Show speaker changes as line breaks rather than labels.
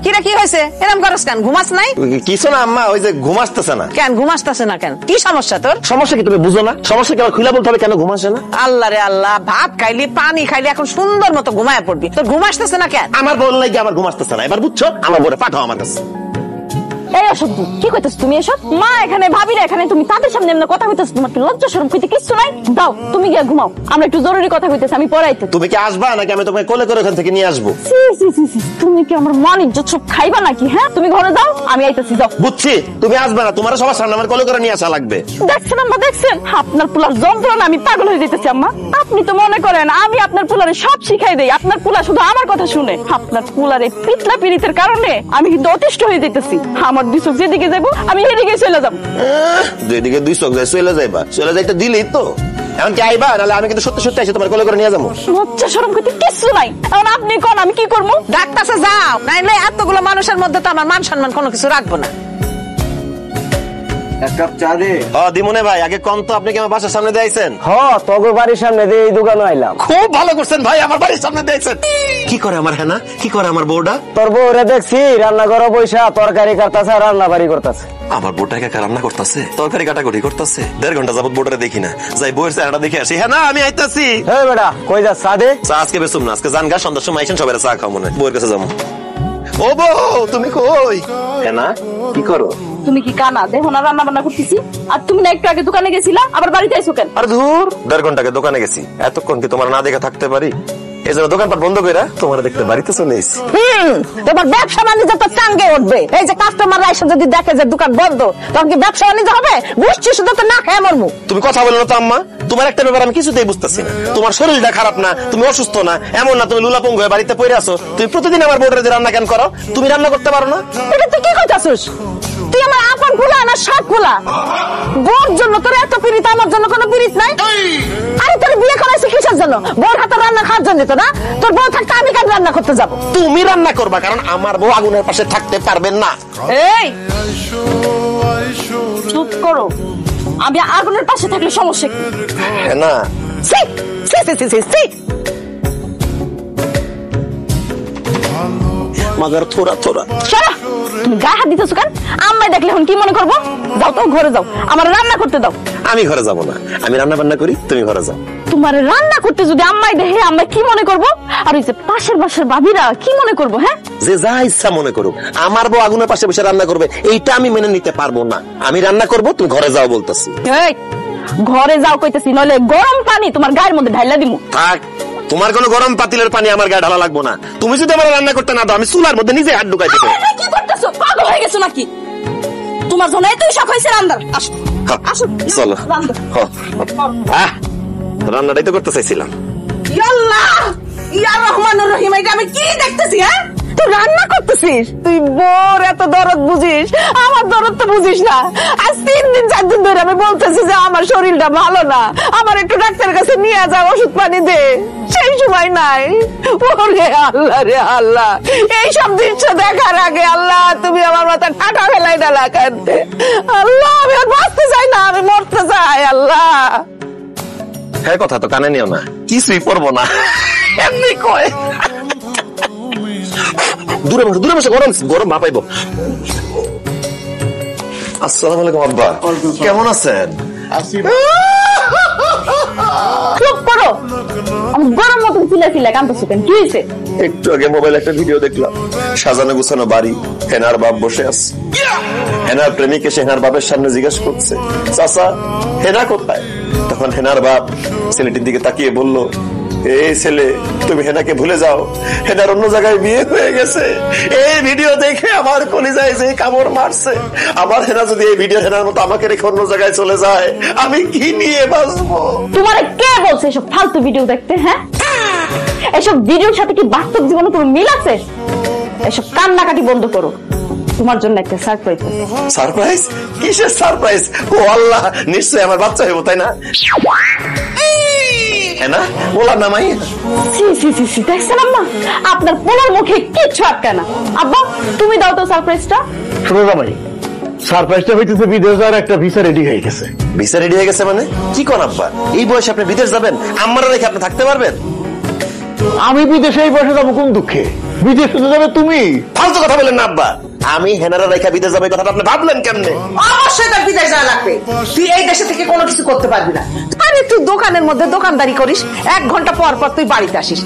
কিরে কি হয়েছে? এরকম করস কেন? ঘুমাস নাই?
কিছু না আম্মা, ওই যে ঘুমাসতেছে না।
কেন ঘুমাসতেছে না কেন? কি সমস্যা তোর?
সমস্যা কি তুমি বুঝো না? সমস্যা কি আমার খুলে বলতে হবে কেন ঘুমাসে না?
আল্লাহ রে আল্লাহ, ভাত খাইলি পানি খাইলি এখন সুন্দর মতো ঘুমায় পড়বি, তোর ঘুমাসতেছে না কেন?
আমার বল লাগে আমার ঘুমাসতেছে না, এবার বুঝছো? আমার বলে পাঠাও আমার কাছে।
এই অসভ্য, কি কইতাছ তুমি এসব? মা এখানে, ভাবিরা এখানে, তুমি তাদের সামনে এমন কথা কইতাছ? তোমার কি লজ্জা শরম কইতে কিছু নাই? দাও তুমি গিয়া ঘুমাও, আমরা একটু জরুরি কথা কইতেছি, আমি পড়াইতে।
তুমি কি আসবা নাকি আমি তোমাকে কোলে করে ওখান থেকে নিয়ে আসবো?
সি সি সি সি, তুমি কি আমার মান ইজ্জত সব খাইবা নাকি? হ্যাঁ, তুমি ঘরে যাও, আমি আইতাছি, যাও।
বুঝছি তুমি আসবে না, তোমার সবার সামনে আমার কোলে করে নিয়ে আসা লাগবে।
দেখছেন আম্মা, দেখছেন আপনার পোলার যন্ত্রণা, আমি পাগল হয়ে যেতেছি আম্মা। আপনি তো মনে করেন আমি আপনার পোলারে সব শিখাই দেই, আপনার পোলা শুধু আমার কথা শুনে। আপনার পোলার এই পিতলা পিরিতের কারণে আমি কিন্তু অতিষ্ঠ হয়ে যেতেছি। আমার দুই চোখ যেদিকে যাবো আমি এদিকে চলে যাবো।
যেদিকে দুই চোখ যায় চলে যাইবা, চলে যাইতে দিলেই তো। এখন কি আইবা? নাহলে আমি কিন্তু সত্যি সত্যি এসে তোমার কোলে করে নিয়ে যাবো।
লজ্জা শরম করতে কিছু নাই। এখন আপনি কোন, আমি কি করবো?
ডাক্তারছে যাও, নাইলে এতগুলো মানুষের মধ্যে তো আমার মান সম্মান কোনো কিছু রাখবো না।
এক কাপ চা দে।
দিমনে ভাই, আগে কোন তো আপনি কি আমার বাসার সামনে দিয়েছেন?
তোর বাড়ির সামনে দিয়ে এই দোকানে আইলাম।
খুব ভালো করছেন ভাই, আমার বাড়ির সামনে দিয়েছেন। কি করে আমার হেনা, কি করে আমার বউটা?
তোর বউরে দেখছি রান্না ঘরে বইসা তরকারি কাটতাছে, রান্না বাড়ি করতেছে।
আমার বউটা একা রান্না করতেছে, তরকারি কাটাকুটি করতেছে। 1.5 ঘন্টা যাবত বউটারে দেখি না, যাই বউয়ের চেহারাটা দেখে আসি। হ্যাঁ না, আমি আইতাছি।
হে বেটা, কই যা? চা দে।
চা আজকে বেসুম না, আজকে জানগা সন্ধ্যার সময় আইসেন, সবাই চা খাও মনে। বউয়ের কাছে যাবো। ও বউ, তুমি কই? হেনা কি করো?
তুমি কি কানা? দেখো না রান্না বান্না করতেছি। আর তুমি না একটু আগে দোকানে গেছিলা, আবার বাড়িতে আইছো কেন?
আরে ধুর, 1.5 ঘন্টাকে দোকানে গেছি, এতক্ষণ কি তোমার না দেখে থাকতে পারি? এই জন্য দোকানপাট বন্ধ করে তোমার দেখতে বাড়িতে চলে এসেছি।
তোমার ব্যবসা বাণিজ্য তো চাঙ্গে উঠবে। এই যে কাস্টমাররা এসে যদি দেখে যে দোকান বন্ধ, তখন কি ব্যবসা বাণিজ্য হবে? বুঝছি, শুধু তো না খেয়ে মরমু।
তুমি কথা বলো না তো আম্মা, তোমার একটা ব্যাপার আমি কিছুতেই বুঝতেছি না। তোমার শরীরটা খারাপ না, তুমি অসুস্থ না, এমন না তুমি লুলাপঙ্গ হয়ে বাড়িতে পড়ে আছো। তুমি প্রতিদিন আমার বউরে যে রান্না কেন করো? তুমি রান্না করতে পারো না?
এটা তুই কি কইতাছিস? তুই আমার আপন ফুলা না সব ফুলা? বোর জন্য তোর এত পিরিত, আমার জন্য কোনো পিরিত নাই? আরে তোর বিয়ে করাইছি কিসের জন্য? বোর হাতে রান্না খাওয়ার জন্য তো না? তোর বউ থাকতে আমি কেন রান্না করতে যাবো?
তুমি রান্না করবা, কারণ আমার বউ আগুনের পাশে থাকতে পারবেন না।
এই চুপ করো, আমি আগুনের পাশে থাকলে সমস্যা কি?
হ্যাঁ না,
সি সি সি সি সি।
মাগার থোড়া থোড়া।
সারা তুমি গায়ে হাত দিতেছো কেন? আম্মাই দেখলে এখন কি মনে করবো? যাও তো ঘরে যাও, আমার রান্না করতে দাও।
আমি ঘরে যাব না, আমি রান্না বান্না করি, তুমি ঘরে যাও।
তোমার রান্না করতে যদি আম্মাই দেখে, আম্মাই কি মনে করবো? আর ওই যে পাশের বাসার ভাবিরা কি মনে করবো? হ্যাঁ,
যে যা ইচ্ছা মনে করুক, আমার বউ আগুনের পাশে বসে রান্না করবে, এইটা আমি মেনে নিতে পারবো না। আমি রান্না করবো, তুমি ঘরে যাও বলতেছি।
এই ঘরে যাও কইতেছি, নইলে গরম পানি তোমার গায়ের মধ্যে ঢাইলা দিমু।
থাক, তোমার কোনো গরম পাতিলের পানি আমার গায়ে ঢালা লাগবো না। তুমি যদি আমার রান্না করতে না দাও, আমি চুলার মধ্যে নিজে হাত ঢুকাই দেবো।
কি করতেছো? পাগল হয়ে গেছো নাকি? তোমার জন্য এতই শখ হয়েছে রান্নার? আসো আসো,
চলো।
রান্না।
রান্নাটাই তো করতে চাইছিলাম।
আল্লাহ, ইয়া রহমানুর রহিম, এটা আমি কি দেখতেছি? হ্যাঁ, তুই রান্না করতেছিস? তুই বোর এত দরদ বুঝিস, আমার দরদ তো বুঝিস না। আজ 3 দিন 4 দিন ধরে আমি বলতেছি যে আমার শরীরটা ভালো না, আমার একটু ডাক্তারের কাছে নিয়ে যা, ওষুধ পানি দে। সেই সময় নাই। ওরে আল্লাহ রে আল্লাহ, এইসব দৃশ্য দেখার আগে আল্লাহ তুমি আমার মাথা ঠাটা ফেলাই ডালা কাঁদতে। আল্লাহ, আমি আর বাঁচতে চাই না, আমি মরতে চাই। আল্লাহ,
হ্যাঁ, কথা তো কানে নিও না, কিছুই পড়বো না, এমনি কয়। দূরে বসে, দূরে বসে, গরম গরম ভাব পাইবো। আসসালামু আলাইকুম আব্বা, কেমন আছেন?
চুপ করো, আমি গরম মতন ফিলে ফিলে কাঁদতেছো কেন? কি হয়েছে?
একটু আগে মোবাইলে একটা ভিডিও দেখলাম, সাজানো গুছানো বাড়ি, হেনার বাপ বসে আছে। হেনার প্রেমিক এসে হেনার বাপের সামনে জিজ্ঞাসা করছে, চাচা হেনা কোথায়? তখন হেনার বাপ ছেলেটির দিকে তাকিয়ে বলল, এই ছেলে, তুমি হেনাকে ভুলে যাও, হেনার অন্য জায়গায় বিয়ে হয়ে গেছে। এই ভিডিও দেখে আমার কলিজায় যে কামড় মারছে। আমার হেনা যদি এই ভিডিও হেনার মতো আমাকে রেখে অন্য জায়গায় চলে যায়, আমি কি নিয়ে বাঁচবো?
তোমারে কে বলছে এসব ফালতু ভিডিও দেখতে? হ্যাঁ, এসব ভিডিওর সাথে কি বাস্তব জীবনে কোনো মিল আছে? এসব কান্নাকাটি বন্ধ করো, তোমার জন্য একটা সারপ্রাইজ আছে।
সারপ্রাইজ? কিসের সারপ্রাইজ? ও আল্লাহ, নিশ্চয়ই আমার বাচ্চা হইব, তাই না? হেনা বলা না মাই।
সি সি সি সি, দেখছেন আম্মা, আপনার পোলার মুখে কিচ্ছু আটকায় না। আব্বা, তুমি দাও তো সারপ্রাইজটা।
শোনো জামাই, সারপ্রাইজটা হইতেছে বিদেশ যাওয়ার একটা ভিসা রেডি হয়ে গেছে।
ভিসা রেডি হয়ে গেছে মানে? কি কোন আব্বা, এই বয়সে আপনি বিদেশ যাবেন? আমারা রেখে আপনি থাকতে পারবেন?
আমি বিদেশে এই বয়সে যাবো কোন দুঃখে? বিদেশে তো যাবে তুমি।
ফালতু কথা বলেন না আব্বা, আমি হেনারা রেখা বিদেশ যাবে কথাটা আপনি ভাবলেন কেমনে?
অবশ্যই তার বিদেশ যাওয়া লাগবে, তুই এই দেশে থেকে কোনো কিছু করতে পারবি না। আরে তুই দোকানের মধ্যে দোকানদারি করিস, 1 ঘন্টা পর পর তুই বাড়িতে আসিস।